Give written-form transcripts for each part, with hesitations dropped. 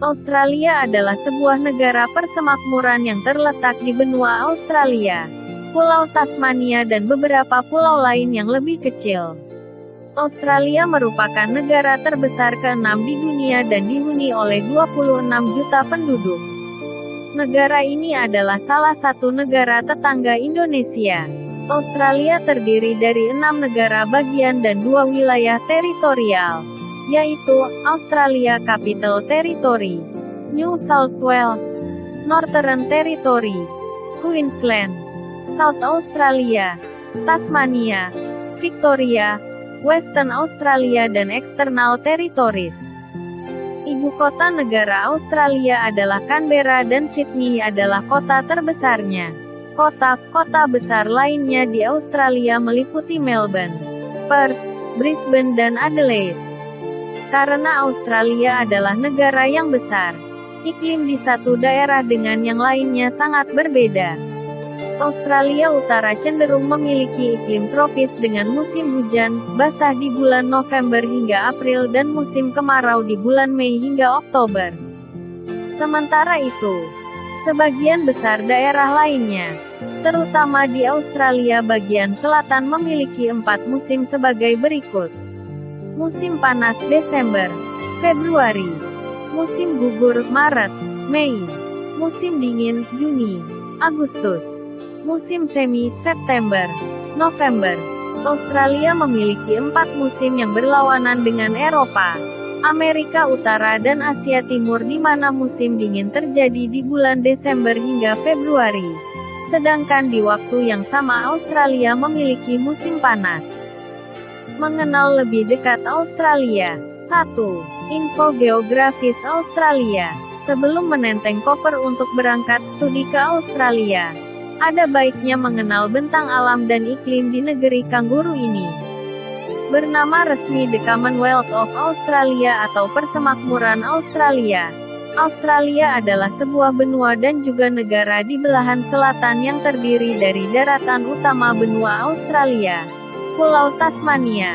Australia adalah sebuah negara persemakmuran yang terletak di benua Australia, Pulau Tasmania dan beberapa pulau lain yang lebih kecil. Australia merupakan negara terbesar ke-6 di dunia dan dihuni oleh 26 juta penduduk. Negara ini adalah salah satu negara tetangga Indonesia. Australia terdiri dari 6 negara bagian dan 2 wilayah teritorial, yaitu Australia Capital Territory, New South Wales, Northern Territory, Queensland, South Australia, Tasmania, Victoria, Western Australia dan External Territories. Ibu kota negara Australia adalah Canberra dan Sydney adalah kota terbesarnya. Kota-kota besar lainnya di Australia meliputi Melbourne, Perth, Brisbane dan Adelaide. Karena Australia adalah negara yang besar, iklim di satu daerah dengan yang lainnya sangat berbeda. Australia Utara cenderung memiliki iklim tropis dengan musim hujan basah di bulan November hingga April dan musim kemarau di bulan Mei hingga Oktober. Sementara itu, sebagian besar daerah lainnya, terutama di Australia bagian selatan memiliki 4 musim sebagai berikut. Musim panas Desember, Februari. Musim gugur Maret, Mei. Musim dingin Juni, Agustus. Musim semi September, November. Australia memiliki 4 musim yang berlawanan dengan Eropa, Amerika Utara dan Asia Timur di mana musim dingin terjadi di bulan Desember hingga Februari. Sedangkan di waktu yang sama Australia memiliki musim panas. Mengenal lebih dekat Australia. 1. Info geografis Australia. Sebelum menenteng koper untuk berangkat studi ke Australia, ada baiknya mengenal bentang alam dan iklim di negeri kanguru ini. Bernama resmi The Commonwealth of Australia atau Persemakmuran Australia. Australia adalah sebuah benua dan juga negara di belahan selatan yang terdiri dari daratan utama benua Australia, Pulau Tasmania,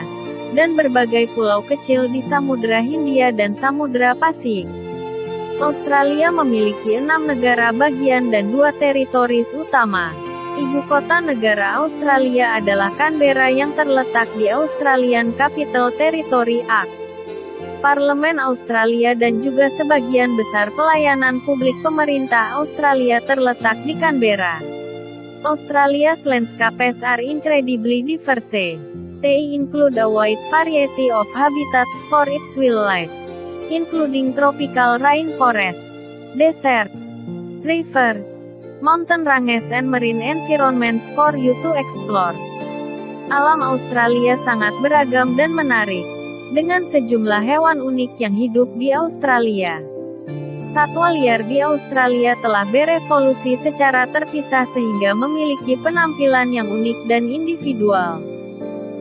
dan berbagai pulau kecil di Samudra Hindia dan Samudra Pasifik. Australia memiliki 6 negara bagian dan 2 teritoris utama. Ibu kota negara Australia adalah Canberra yang terletak di Australian Capital Territory (ACT). Parlemen Australia dan juga sebagian besar pelayanan publik pemerintah Australia terletak di Canberra. Australia's landscapes are incredibly diverse. They include a wide variety of habitats for its wildlife, including tropical rainforests, deserts, rivers, mountain ranges and marine environments for you to explore. Alam Australia sangat beragam dan menarik, dengan sejumlah hewan unik yang hidup di Australia. Satwa liar di Australia telah berevolusi secara terpisah sehingga memiliki penampilan yang unik dan individual.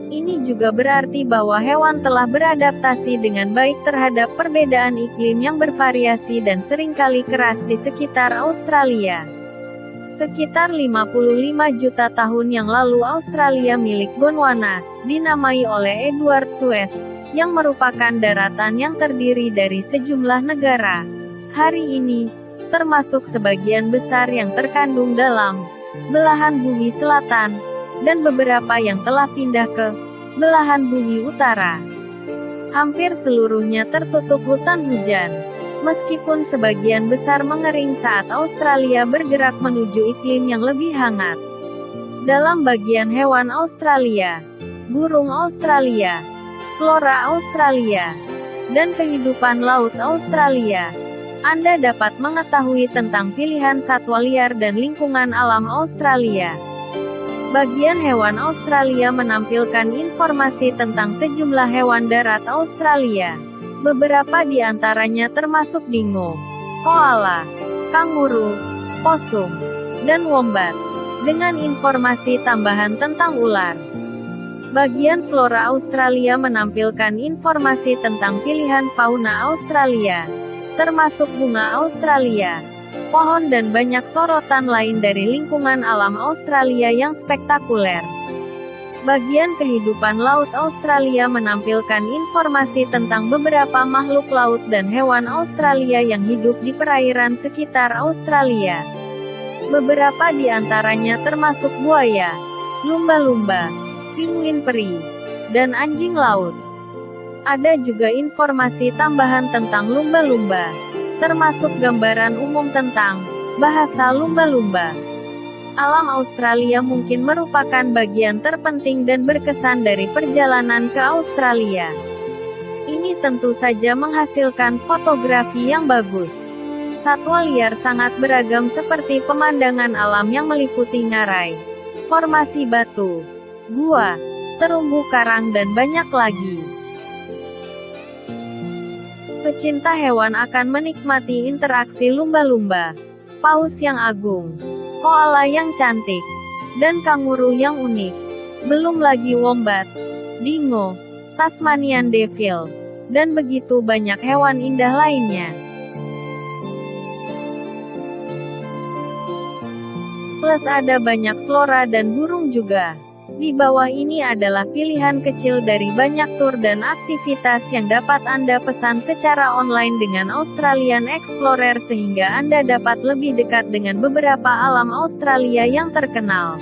Ini juga berarti bahwa hewan telah beradaptasi dengan baik terhadap perbedaan iklim yang bervariasi dan seringkali keras di sekitar Australia. Sekitar 55 juta tahun yang lalu Australia milik Gondwana, dinamai oleh Edward Suez, yang merupakan daratan yang terdiri dari sejumlah negara. Hari ini, termasuk sebagian besar yang terkandung dalam belahan bumi selatan, dan beberapa yang telah pindah ke belahan bumi utara. Hampir seluruhnya tertutup hutan hujan, meskipun sebagian besar mengering saat Australia bergerak menuju iklim yang lebih hangat. Dalam bagian hewan Australia, burung Australia, flora Australia, dan kehidupan laut Australia, Anda dapat mengetahui tentang pilihan satwa liar dan lingkungan alam Australia. Bagian hewan Australia menampilkan informasi tentang sejumlah hewan darat Australia. Beberapa di antaranya termasuk dingo, koala, kanguru, possum, dan wombat, dengan informasi tambahan tentang ular. Bagian flora Australia menampilkan informasi tentang pilihan fauna Australia, termasuk bunga Australia, pohon dan banyak sorotan lain dari lingkungan alam Australia yang spektakuler. Bagian kehidupan laut Australia menampilkan informasi tentang beberapa makhluk laut dan hewan Australia yang hidup di perairan sekitar Australia. Beberapa di antaranya termasuk buaya, lumba-lumba, pinguin peri, dan anjing laut. Ada juga informasi tambahan tentang lumba-lumba, termasuk gambaran umum tentang bahasa lumba-lumba. Alam Australia mungkin merupakan bagian terpenting dan berkesan dari perjalanan ke Australia. Ini tentu saja menghasilkan fotografi yang bagus. Satwa liar sangat beragam seperti pemandangan alam yang meliputi ngarai, formasi batu, gua, terumbu karang dan banyak lagi. Pecinta hewan akan menikmati interaksi lumba-lumba, paus yang agung, koala yang cantik, dan kanguru yang unik. Belum lagi wombat, dingo, Tasmanian devil, dan begitu banyak hewan indah lainnya. Plus ada banyak flora dan burung juga. Di bawah ini adalah pilihan kecil dari banyak tur dan aktivitas yang dapat Anda pesan secara online dengan Australian Explorer sehingga Anda dapat lebih dekat dengan beberapa alam Australia yang terkenal.